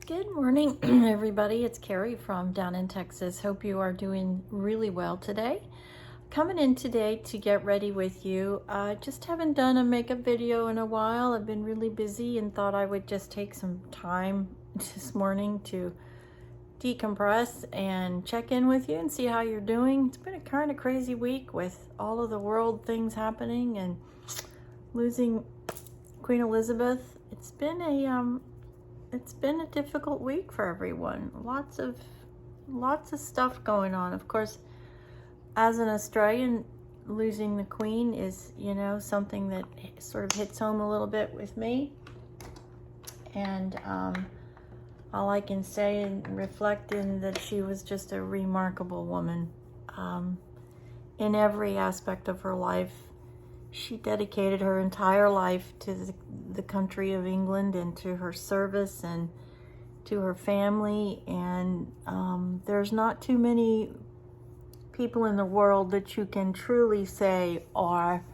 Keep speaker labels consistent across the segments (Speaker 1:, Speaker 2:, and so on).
Speaker 1: Good morning, everybody. It's Carrie from down in Texas. Hope you are doing really well today. Coming in today to get ready with you. I just haven't done a makeup video in a while. I've been really busy and thought I would just take some time this morning to decompress and check in with you and see how you're doing. It's been a kind of crazy week with all of the world things happening and losing Queen Elizabeth. It's been a difficult week for everyone. Lots of stuff going on. Of course, as an Australian, losing the Queen is, something that sort of hits home a little bit with me. And all I can say and reflect in that she was just a remarkable woman in every aspect of her life. She dedicated her entire life to the country of England and to her service and to her family. And there's not too many people in the world that you can truly say are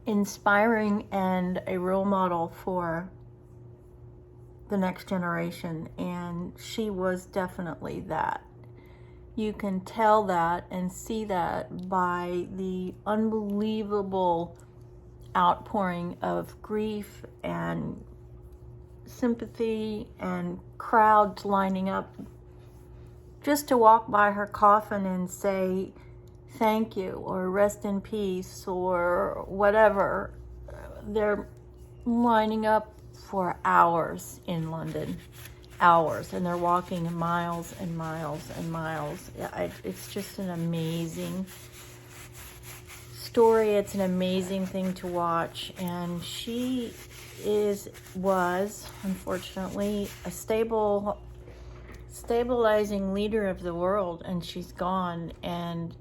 Speaker 1: inspiring and a role model for the next generation. And she was definitely that. You can tell that and see that by the unbelievable outpouring of grief and sympathy and crowds lining up just to walk by her coffin and say thank you or rest in peace or whatever. They're lining up for hours in London. Hours, and they're walking miles and miles and miles. It's just an amazing story. It's an amazing thing to watch, and she was unfortunately a stabilizing leader of the world, and she's gone. And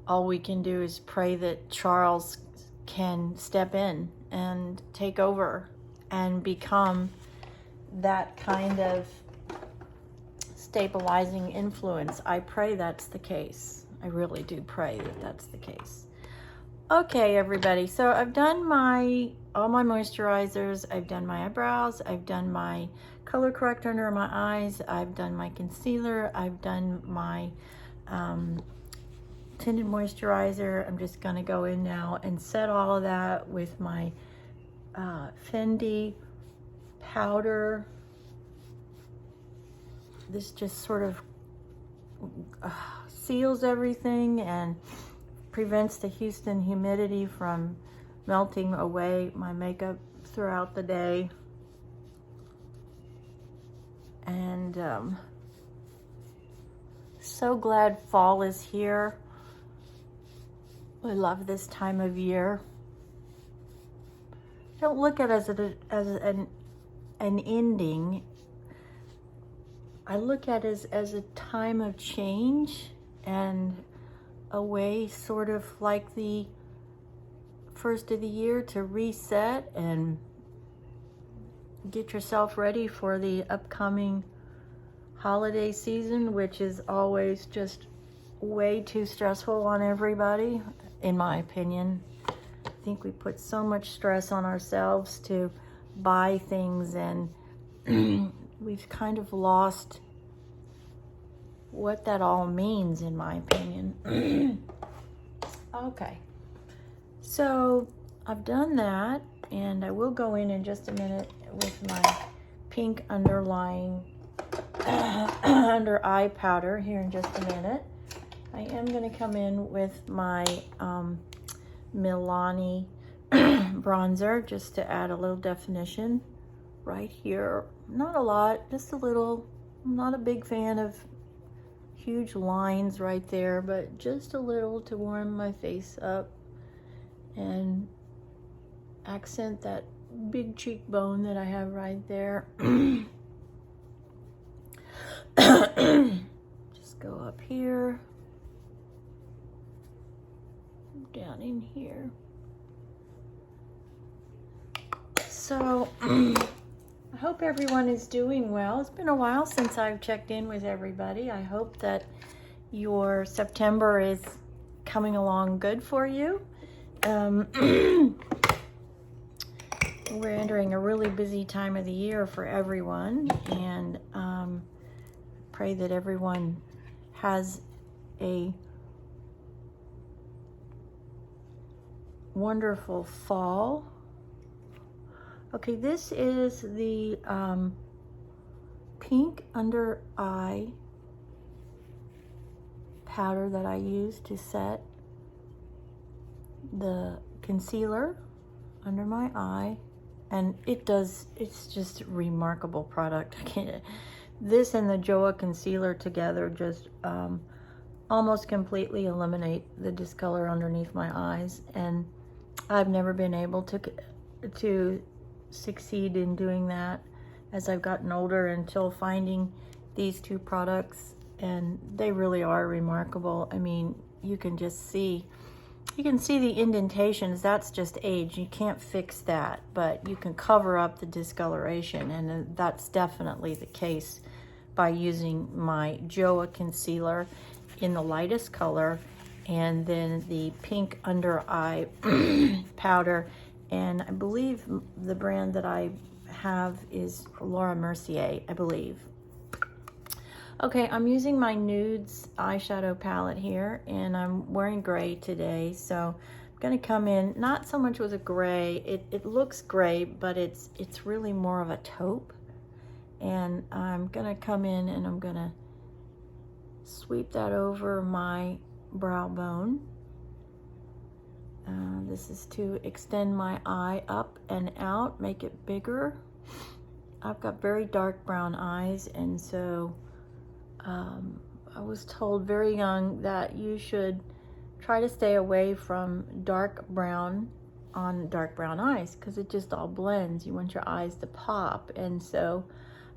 Speaker 1: all we can do is pray that Charles can step in and take over and become that kind of stabilizing influence. I pray that's the case. I really do pray that that's the case. Okay, everybody. So I've done all my moisturizers. I've done my eyebrows. I've done my color corrector under my eyes. I've done my concealer. I've done my tinted moisturizer. I'm just going to go in now and set all of that with my Fendi powder. This just sort of seals everything and prevents the Houston humidity from melting away my makeup throughout the day. And so glad fall is here. I love this time of year. Don't look at it as an ending. I look at it as a time of change and a way sort of like the first of the year to reset and get yourself ready for the upcoming holiday season, which is always just way too stressful on everybody, in my opinion. I think we put so much stress on ourselves to buy things, and we've kind of lost what that all means, in my opinion. Okay, so I've done that, and I will go in just a minute with my pink underlying under eye powder here in just a minute. I am going to come in with my Milani bronzer just to add a little definition right here. Not a lot, just a little. I'm not a big fan of huge lines right there, but just a little to warm my face up and accent that big cheekbone that I have right there. Just go up here, down in here. So I hope everyone is doing well. It's been a while since I've checked in with everybody. I hope that your September is coming along good for you. we're entering a really busy time of the year for everyone, and pray that everyone has a wonderful fall. Okay, this is the pink under eye powder that I use to set the concealer under my eye, and it's just a remarkable product. I can't, this and the Joa concealer together just almost completely eliminate the discolor underneath my eyes, and I've never been able to succeed in doing that as I've gotten older until finding these two products, and they really are remarkable. I mean, you can see the indentations. That's just age. You can't fix that, but you can cover up the discoloration, and that's definitely the case by using my Joa concealer in the lightest color, and then the pink under eye powder, and I believe the brand that I have is Laura Mercier, I believe. Okay, I'm using my nudes eyeshadow palette here, and I'm wearing gray today, so I'm gonna come in not so much with a gray. It looks gray, but it's really more of a taupe, and I'm gonna come in and I'm gonna sweep that over my brow bone. This is to extend my eye up and out, make it bigger. I've got very dark brown eyes, and so I was told very young that you should try to stay away from dark brown on dark brown eyes, because it just all blends. You want your eyes to pop, and so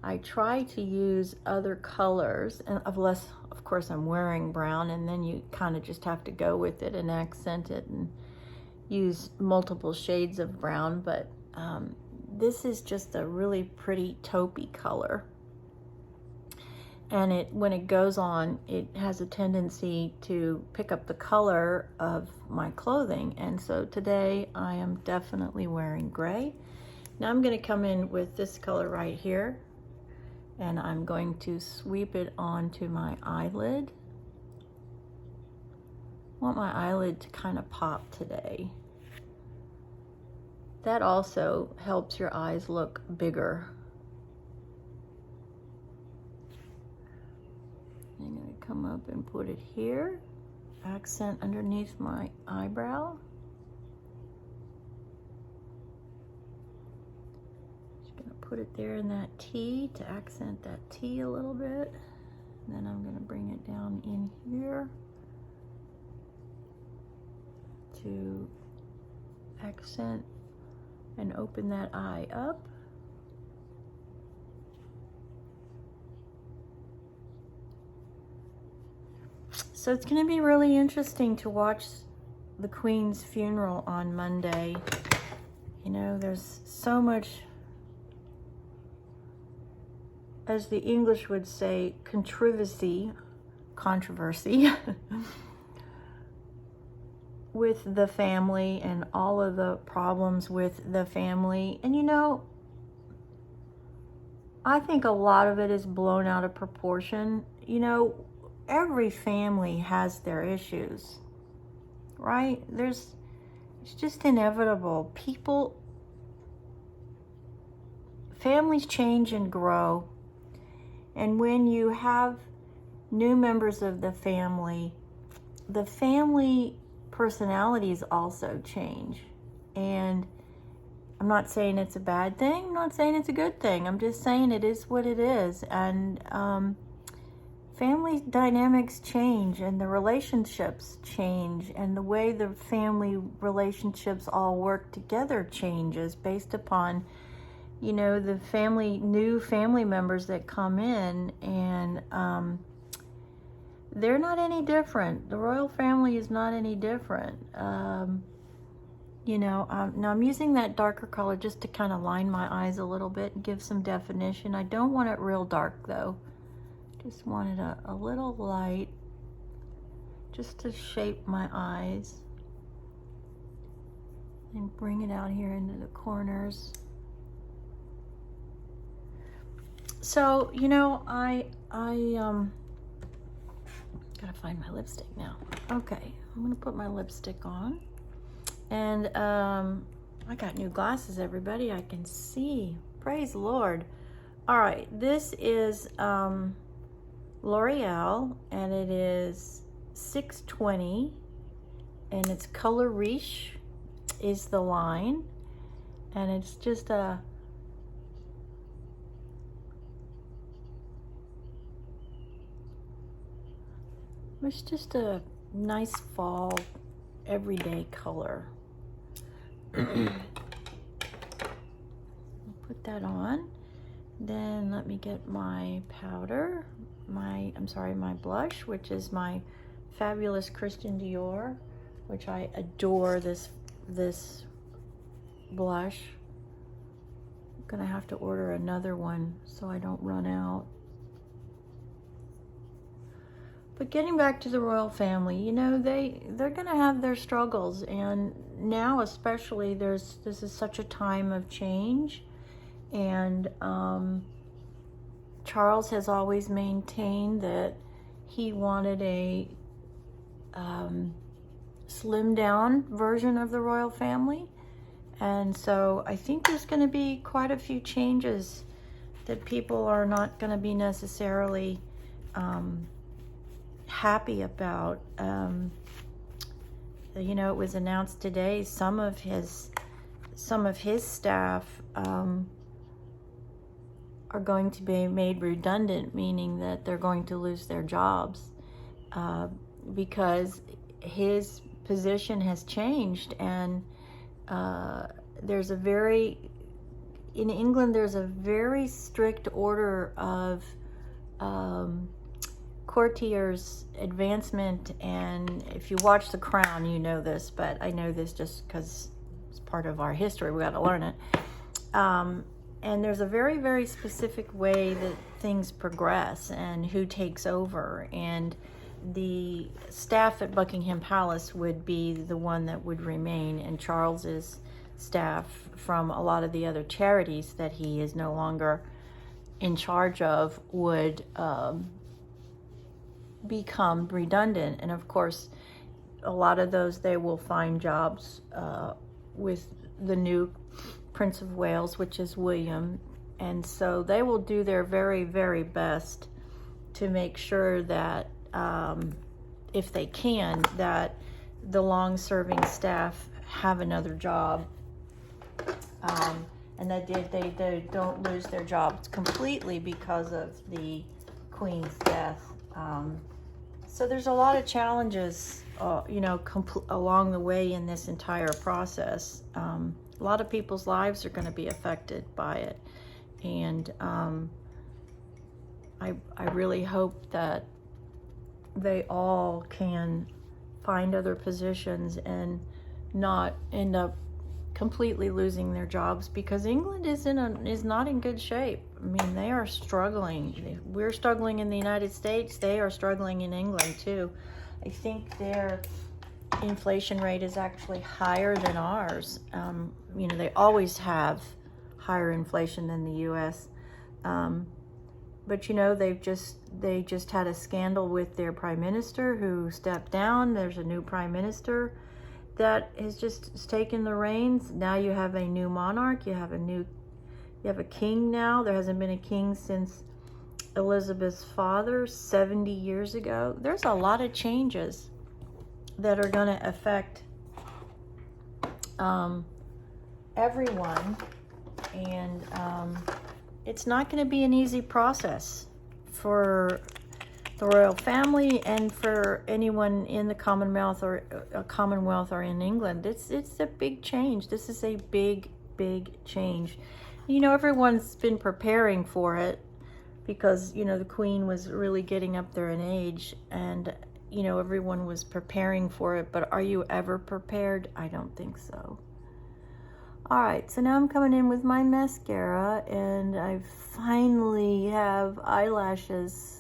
Speaker 1: I try to use other colors, and unless of course I'm wearing brown, and then you kind of just have to go with it and accent it and use multiple shades of brown. But this is just a really pretty taupey color, and when it goes on, it has a tendency to pick up the color of my clothing. And so today I am definitely wearing gray. Now I'm going to come in with this color right here, and I'm going to sweep it onto my eyelid. I want my eyelid to kind of pop today. That also helps your eyes look bigger. I'm going to come up and put it here, accent underneath my eyebrow. Just going to put it there in that T to accent that T a little bit. And then I'm going to bring it down in here to accent and open that eye up. So it's going to be really interesting to watch the Queen's funeral on Monday. You know, there's so much, as the English would say, controversy with the family and all of the problems with the family. And you know, I think a lot of it is blown out of proportion. You know, every family has their issues, right? It's just inevitable. Families change and grow. And when you have new members of the family personalities also change. And I'm not saying it's a bad thing. I'm not saying it's a good thing. I'm just saying it is what it is. And family dynamics change, and the relationships change, and the way the family relationships all work together changes based upon, you know, the new family members that come in, and they're not any different. The royal family is not any different. You know, now I'm using that darker color just to kind of line my eyes a little bit and give some definition. I don't want it real dark though. Just wanted a little light just to shape my eyes and bring it out here into the corners. So, you know, I gotta find my lipstick now. Okay, I'm gonna put my lipstick on. And I got new glasses, everybody. I can see. Praise the Lord. All right, this is L'Oreal, and it is 620, and it's Color Riche is the line, and it's just a nice fall everyday color. Put that on. Then let me get my powder, my blush, which is my fabulous Christian Dior, which I adore this blush. I'm gonna have to order another one so I don't run out. But getting back to the royal family, you know, they're gonna have their struggles, and now especially this is such a time of change. And Charles has always maintained that he wanted a slimmed down version of the royal family. And so I think there's going to be quite a few changes that people are not going to be necessarily happy about. You know, it was announced today some of his staff are going to be made redundant, meaning that they're going to lose their jobs because his position has changed. And in England there's a very strict order of courtiers advancement. And if you watch The Crown, you know this, but I know this just because it's part of our history. We got to learn it. And there's a very, very specific way that things progress and who takes over. And the staff at Buckingham Palace would be the one that would remain, and Charles's staff from a lot of the other charities that he is no longer in charge of would become redundant. And of course, a lot of those, they will find jobs with the new Prince of Wales, which is William. And so they will do their very, very best to make sure that if they can, that the long-serving staff have another job, and that they don't lose their jobs completely because of the Queen's death. So there's a lot of challenges, you know, along the way in this entire process. A lot of people's lives are going to be affected by it, and I really hope that they all can find other positions and not end up completely losing their jobs, because England is not in good shape. I mean, they are struggling. We're struggling in the United States. They are struggling in England too. I think their inflation rate is actually higher than ours. You know, they always have higher inflation than the U.S. But you know, they just had a scandal with their prime minister who stepped down. There's a new prime minister that has just taken the reins. Now you have a new monarch. You have a king now. There hasn't been a king since Elizabeth's father 70 years ago. There's a lot of changes that are going to affect everyone, and it's not going to be an easy process for the royal family and for anyone in the Commonwealth or in England. It's a big change. This is a big change. You know, everyone's been preparing for it because, you know, the Queen was really getting up there in age, and you know, everyone was preparing for it. But are you ever prepared? I don't think so. All right, so now I'm coming in with my mascara, and I finally have eyelashes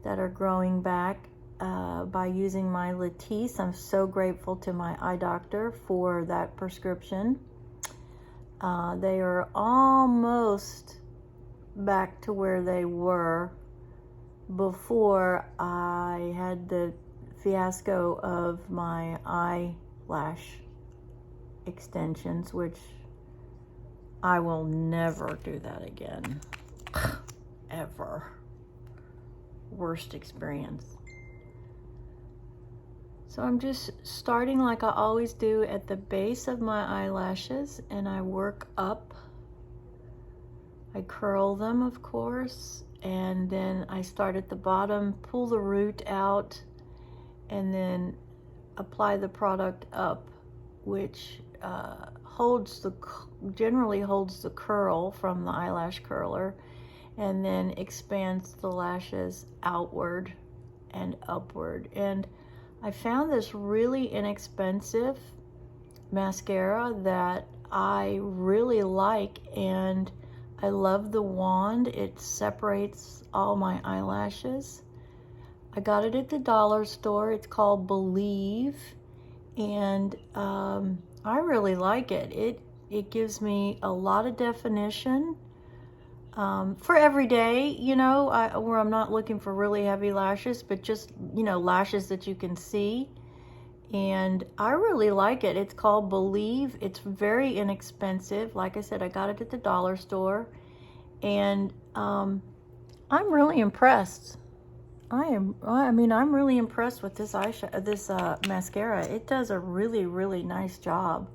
Speaker 1: that are growing back by using my Latisse. I'm so grateful to my eye doctor for that prescription. They are almost back to where they were before I had the fiasco of my eyelash extensions, which I will never do that again. Ever. Worst experience. So I'm just starting like I always do at the base of my eyelashes, and I work up. I curl them, of course, and then I start at the bottom, pull the root out, and then apply the product up, which generally holds the curl from the eyelash curler, and then expands the lashes outward and upward. And I found this really inexpensive mascara that I really like, and I love the wand. It separates all my eyelashes. I got it at the dollar store. It's called Believe, and I really like it. It gives me a lot of definition for every day, you know, where I'm not looking for really heavy lashes, but just, you know, lashes that you can see. And I really like it. It's called Believe. It's very inexpensive. Like I said, I got it at the dollar store, and I'm really impressed. I'm really impressed with this mascara. It does a really, really nice job.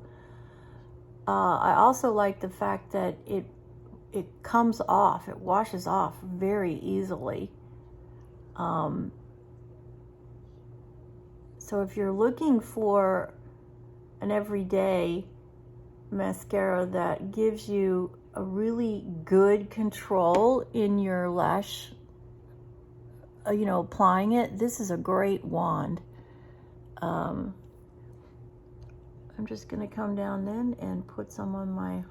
Speaker 1: I also like the fact that it comes off. It washes off very easily. So if you're looking for an everyday mascara that gives you a really good control in your lash, you know, applying it, this is a great wand. I'm just going to come down then and put some on my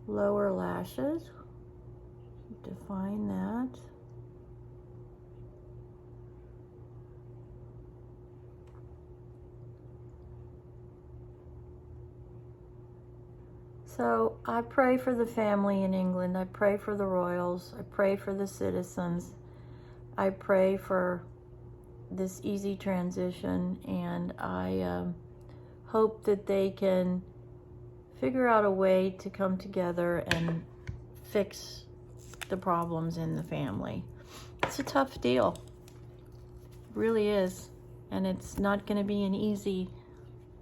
Speaker 1: lower lashes. Define that. So I pray for the family in England. I pray for the royals. I pray for the citizens. I pray for this easy transition, and I hope that they can figure out a way to come together and fix the problems in the family. It's a tough deal. It really is. And it's not going to be an easy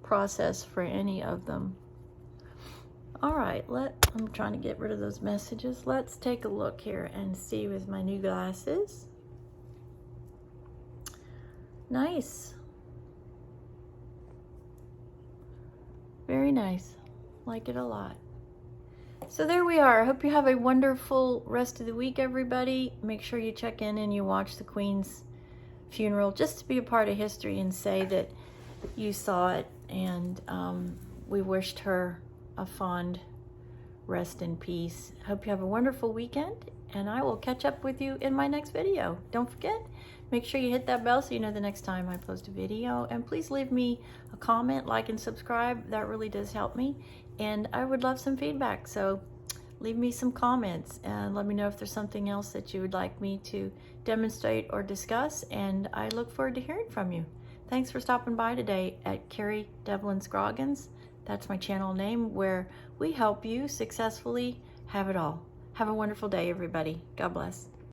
Speaker 1: process for any of them. All right, I'm trying to get rid of those messages. Let's take a look here and see with my new glasses. Nice. Very nice. Like it a lot. So there we are. I hope you have a wonderful rest of the week, everybody. Make sure you check in and you watch the Queen's funeral just to be a part of history and say that you saw it, and we wished her a fond rest in peace. Hope you have a wonderful weekend, and I will catch up with you in my next video. Don't forget, make sure you hit that bell so you know the next time I post a video, and please leave me a comment, like, and subscribe. That really does help me, and I would love some feedback. So leave me some comments and let me know if there's something else that you would like me to demonstrate or discuss, and I look forward to hearing from you. Thanks for stopping by today at Carrie Devlin Scroggins. That's my channel name, where we help you successfully have it all. Have a wonderful day, everybody. God bless.